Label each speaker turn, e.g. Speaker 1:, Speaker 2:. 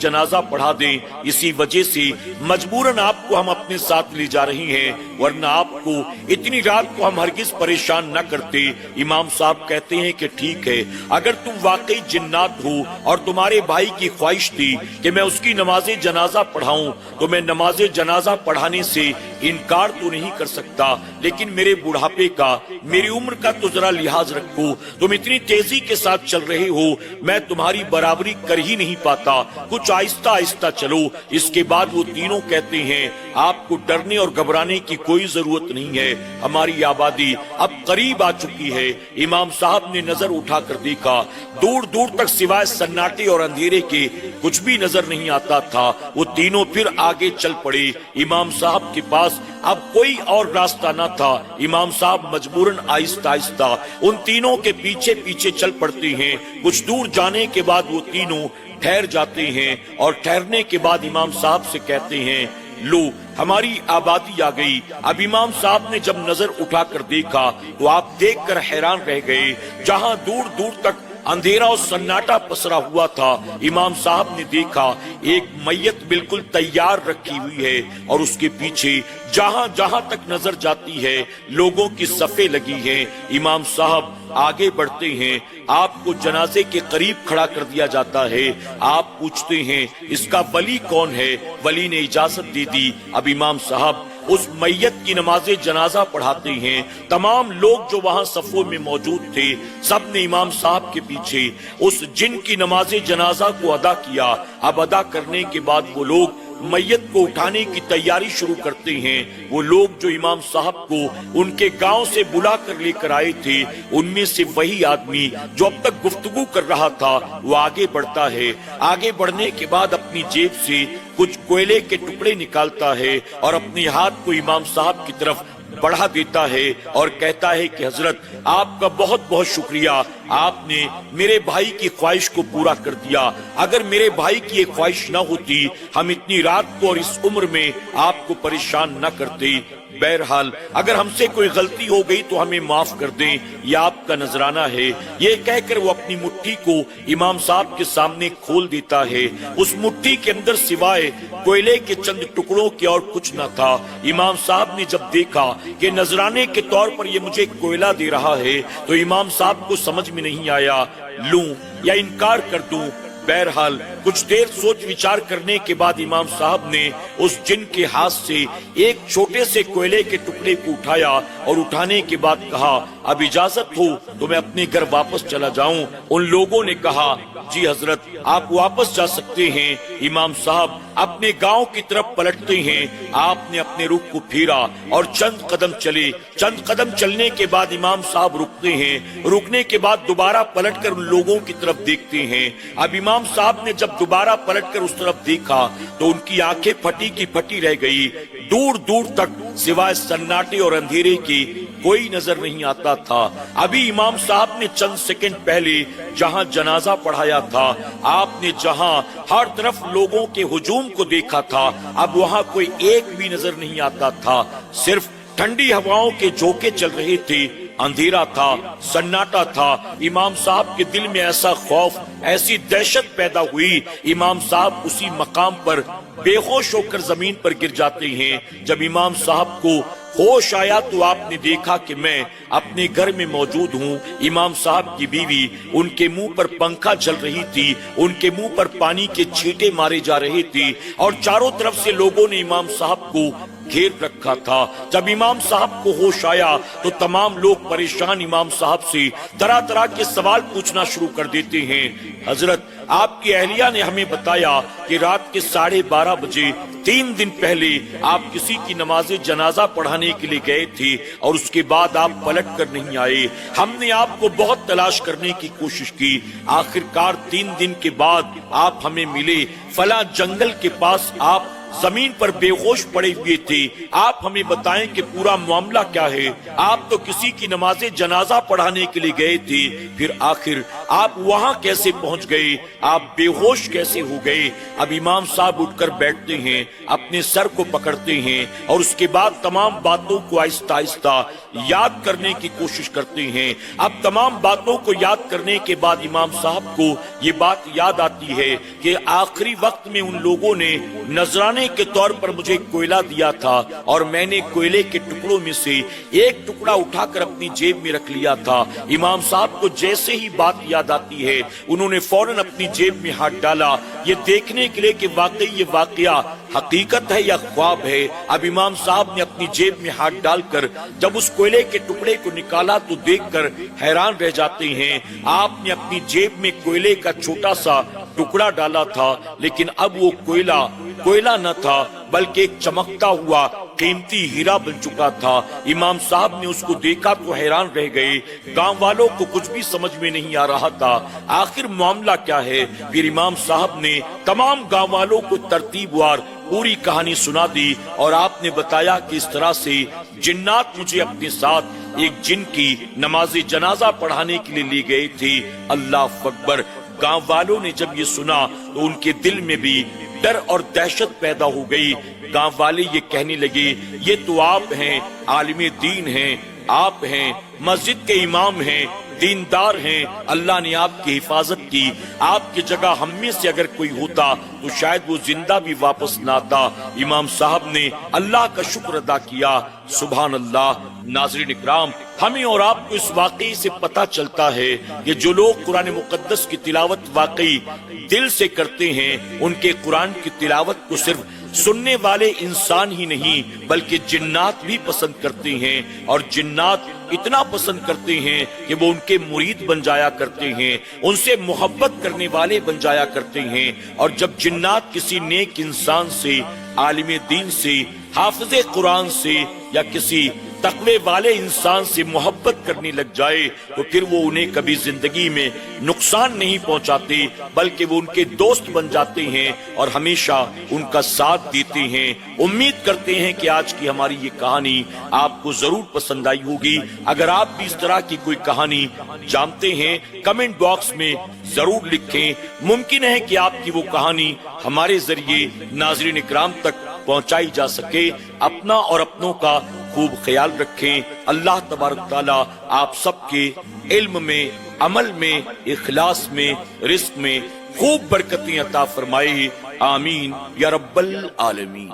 Speaker 1: जनाजा पढ़ा दें, इसी वजह से मजबूरन आपको हम अपने साथ ले जा रही हैं, वरना आपको इतनी रात को हम हरगिज परेशान न करते। इमाम साहब कहते हैं कि ठीक है, अगर तुम वाकई जिन्नात हो और तुम्हारे भाई की ख्वाहिश थी कि मैं उसकी नमाजे जनाजा पढ़ाऊं, तो मैं नमाजे जनाजा पढ़ाने से इनकार तो नहीं कर सकता, लेकिन मेरे बुढ़ापे का, मेरी उम्र का तो जरा लिहाज रखो। तुम इतनी तेजी के साथ चल रहे हो, मैं तुम्हारी बराबरी कर ही नहीं पाता, कुछ आहिस्ता आहिस्ता चलो। इसके बाद वो तीनों कहते हैं आपको डरने और घबराने की कोई जरूरत नहीं है, हमारी आबादी अब करीब आ चुकी है। इमाम साहब ने नजर उठाकर देखा, दूर दूर तक सिवाय सन्नाटे और अंधेरे के कुछ भी नजर नहीं आता था। वो तीनों फिर आगे चल पड़े। इमाम साहब के पास अब कोई और रास्ता न था। इमाम साहब मजबूरन आहिस्ता आहिस्ता उन तीनों के पीछे पीछे चल पड़ते हैं। कुछ दूर जाने के बाद वो तीनों ठहर जाते हैं और ठहरने के बाद इमाम साहब से कहते हैं, लो हमारी आबादी आ गई। अब इमाम साहब ने जब नजर उठाकर देखा तो आप देखकर हैरान रह गए। जहां दूर दूर तक अंधेरा और सन्नाटा पसरा हुआ था, इमाम साहब ने देखा एक मैयत बिल्कुल तैयार रखी हुई है और उसके पीछे जहां जहां तक नजर जाती है लोगों की सफे लगी हैं। इमाम साहब आगे बढ़ते हैं, आपको जनाजे के करीब खड़ा कर दिया जाता है। आप पूछते हैं इसका वली कौन है? वली ने इजाजत दे दी। अब इमाम साहब उस मैयत की नमाजे जनाजा पढ़ाते हैं। तमाम लोग जो वहां सफों में मौजूद थे, सब ने इमाम साहब के पीछे उस जिन की नमाजे जनाजा को अदा किया। अब अदा करने के बाद वो लोग मैयत को उठाने की तैयारी शुरू करते हैं। वो लोग जो इमाम साहब को उनके गांव से बुला कर लेकर आए थे, उनमें से वही आदमी जो अब तक गुफ्तगू कर रहा था, वो आगे बढ़ता है। आगे बढ़ने के बाद अपनी जेब से कुछ कोयले के टुकड़े निकालता है और अपने हाथ को इमाम साहब की तरफ बढ़ा देता है और कहता है कि हजरत आपका बहुत बहुत शुक्रिया, आपने मेरे भाई की ख्वाहिश को पूरा कर दिया। अगर मेरे भाई की ये ख्वाहिश न होती, हम इतनी रात को और इस उम्र में आपको परेशान न करते। बहरहाल अगर हमसे कोई गलती हो गई तो हमें माफ कर दें, यह आपका नजराना है। ये कहकर वो अपनी मुट्ठी को इमाम साहब के सामने खोल देता है। उस मुट्ठी के अंदर सिवाय कोयले के चंद टुकड़ों के और कुछ न था। इमाम साहब ने जब देखा कि नजराने के तौर पर ये मुझे कोयला दे रहा है, तो इमाम साहब को समझ में नहीं आया लूं या इनकार कर दूं। बहरहाल कुछ देर सोच विचार करने के बाद इमाम साहब ने उस जिन के हाथ से एक छोटे से कोयले के टुकड़े को उठाया और उठाने के बाद कहा, अब इजाजत हो तो मैं अपने घर वापस चला जाऊं। उन लोगों ने कहा, जी हजरत आप वापस जा सकते हैं। इमाम साहब अपने गांव की तरफ पलटते हैं। आपने अपने रुख को फेरा और चंद कदम चले। चंद कदम चलने के बाद इमाम साहब रुकते हैं। रुकने के बाद दोबारा पलटकर उन लोगों की तरफ देखते हैं। अब इमाम साहब ने जब दोबारा पलटकर उस तरफ देखा तो उनकी आंखें फटी की फटी रह गई। दूर दूर तक सिवाय सन्नाटे और अंधेरे के कोई नजर नहीं आता था। अभी इमाम साहब ने चंद सेकंड पहले जहां जनाजा पढ़ाया था, आपने जहां हर तरफ लोगों के हुजूम को देखा था, अब वहां कोई एक भी नजर नहीं आता था। सिर्फ ठंडी हवाओं के झोंके चल रहे थे। अंधेरा था, सन्नाटा था। इमाम साहब के दिल में ऐसा खौफ, ऐसी दहशत पैदा हुई, इमाम साहब उसी मकाम पर बेहोश होकर जमीन पर गिर जाते हैं। जब इमाम साहब को होश आया तो आपने देखा कि मैं अपने घर में मौजूद हूँ। इमाम साहब की बीवी, उनके मुंह पर पंखा चल रही थी, उनके मुंह पर पानी के छींटे मारे जा रहे थे और चारों तरफ से लोगों ने इमाम साहब को घेर रखा था। जब इमाम साहब को होश आया तो तमाम लोग परेशान इमाम साहब से तरह तरह के सवाल पूछना शुरू कर देते हैं। हजरत आपकी अहलिया ने हमें बताया कि रात के 12:30 बजे 3 दिन पहले आप किसी की नमाजे जनाजा पढ़ाने के लिए गए थे और उसके बाद आप पलट कर नहीं आए। हमने आपको बहुत तलाश करने की कोशिश की। आखिरकार 3 दिन के बाद आप हमें मिले। फला जंगल के पास आप زمین پر بے ہوش پڑے ہوئے تھے. آپ ہمیں بتائیں کہ پورا معاملہ کیا ہے. آپ تو کسی کی نماز جنازہ پڑھانے کے لیے گئے تھے, پھر آخر آپ وہاں کیسے پہنچ گئے؟ آپ بے ہوش کیسے ہو گئے؟ اب امام صاحب اٹھ کر بیٹھتے ہیں, اپنے سر کو پکڑتے ہیں اور اس کے بعد تمام باتوں کو آہستہ آہستہ یاد کرنے کی کوشش کرتے ہیں. اب تمام باتوں کو یاد کرنے کے بعد امام صاحب کو یہ بات یاد آتی ہے کہ آخری وقت میں ان لوگوں نے نذرانے کے طور پر مجھے کوئلہ دیا تھا اور میں نے کوئلے کے ٹکڑوں میں سے ایک ٹکڑا اٹھا کر اپنی جیب میں رکھ لیا تھا. امام صاحب کو جیسے ہی بات یاد آتی ہے انہوں نے فوراً اپنی جیب میں ہاتھ ڈالا, یہ دیکھنے کے لیے کہ واقعی یہ واقعہ حقیقت ہے یا خواب ہے. اب امام صاحب نے اپنی جیب میں ہاتھ ڈال کر جب اس کوئلے کے ٹکڑے کو نکالا تو دیکھ کر حیران رہ جاتے ہیں. آپ نے اپنی جیب میں کوئلے کا چھوٹا سا ٹکڑا ڈالا تھا, لیکن اب وہ کوئلہ نہ تھا بلکہ ایک چمکتا ہوا قیمتی ہیرا بن چکا تھا. امام صاحب نے اس کو دیکھا تو حیران رہ گئے. گاؤں والوں کو کچھ بھی سمجھ میں نہیں آ رہا تھا آخر معاملہ کیا ہے. پھر امام صاحب نے تمام گاؤں والوں کو ترتیب وار پوری کہانی سنا دی اور آپ نے بتایا کہ اس طرح سے جنات مجھے اپنے ساتھ ایک جن کی نماز جنازہ پڑھانے کے لیے لے گئے تھے. اللہ اکبر. گاؤں والوں نے جب یہ سنا تو ان کے دل میں بھی ڈر اور دہشت پیدا ہو گئی. گاؤں والے یہ کہنے لگے یہ تو آپ ہیں, عالم دین ہیں, آپ ہیں مسجد کے امام ہیں, دیندار ہیں, اللہ نے آپ کی حفاظت کی. آپ کی جگہ ہم میں سے اگر کوئی ہوتا تو شاید وہ زندہ بھی واپس نہ آتا. امام صاحب نے اللہ کا شکر ادا کیا. سبحان اللہ. ناظرین اکرام, ہمیں اور آپ کو اس واقعے سے پتہ چلتا ہے کہ جو لوگ قرآن مقدس کی تلاوت واقعی دل سے کرتے ہیں ان کے قرآن کی تلاوت کو صرف سننے والے انسان ہی نہیں بلکہ جنات بھی پسند کرتے ہیں, اور جنات اتنا پسند کرتے ہیں کہ وہ ان کے مرید بن جایا کرتے ہیں, ان سے محبت کرنے والے بن جایا کرتے ہیں. اور جب جنات کسی نیک انسان سے, عالم دین سے, حافظ قرآن سے یا کسی تقوی والے انسان سے محبت کرنے لگ جائے تو پھر وہ انہیں کبھی زندگی میں نقصان نہیں پہنچاتے بلکہ وہ ان کے دوست بن جاتے ہیں اور ہمیشہ ان کا ساتھ دیتے ہیں. امید کرتے ہیں کہ آج کی ہماری یہ کہانی آپ کو ضرور پسند آئی ہوگی. اگر آپ بھی اس طرح کی کوئی کہانی جانتے ہیں کمنٹ باکس میں ضرور لکھیں. ممکن ہے کہ آپ کی وہ کہانی ہمارے ذریعے ناظرین اکرام تک پہنچائی جا سکے. اپنا اور اپنوں کا خوب خیال رکھیں. اللہ تبارک تعالیٰ آپ سب کے علم میں, عمل میں, اخلاص میں, رزق میں خوب برکتیں عطا فرمائے. آمین یا رب العالمین.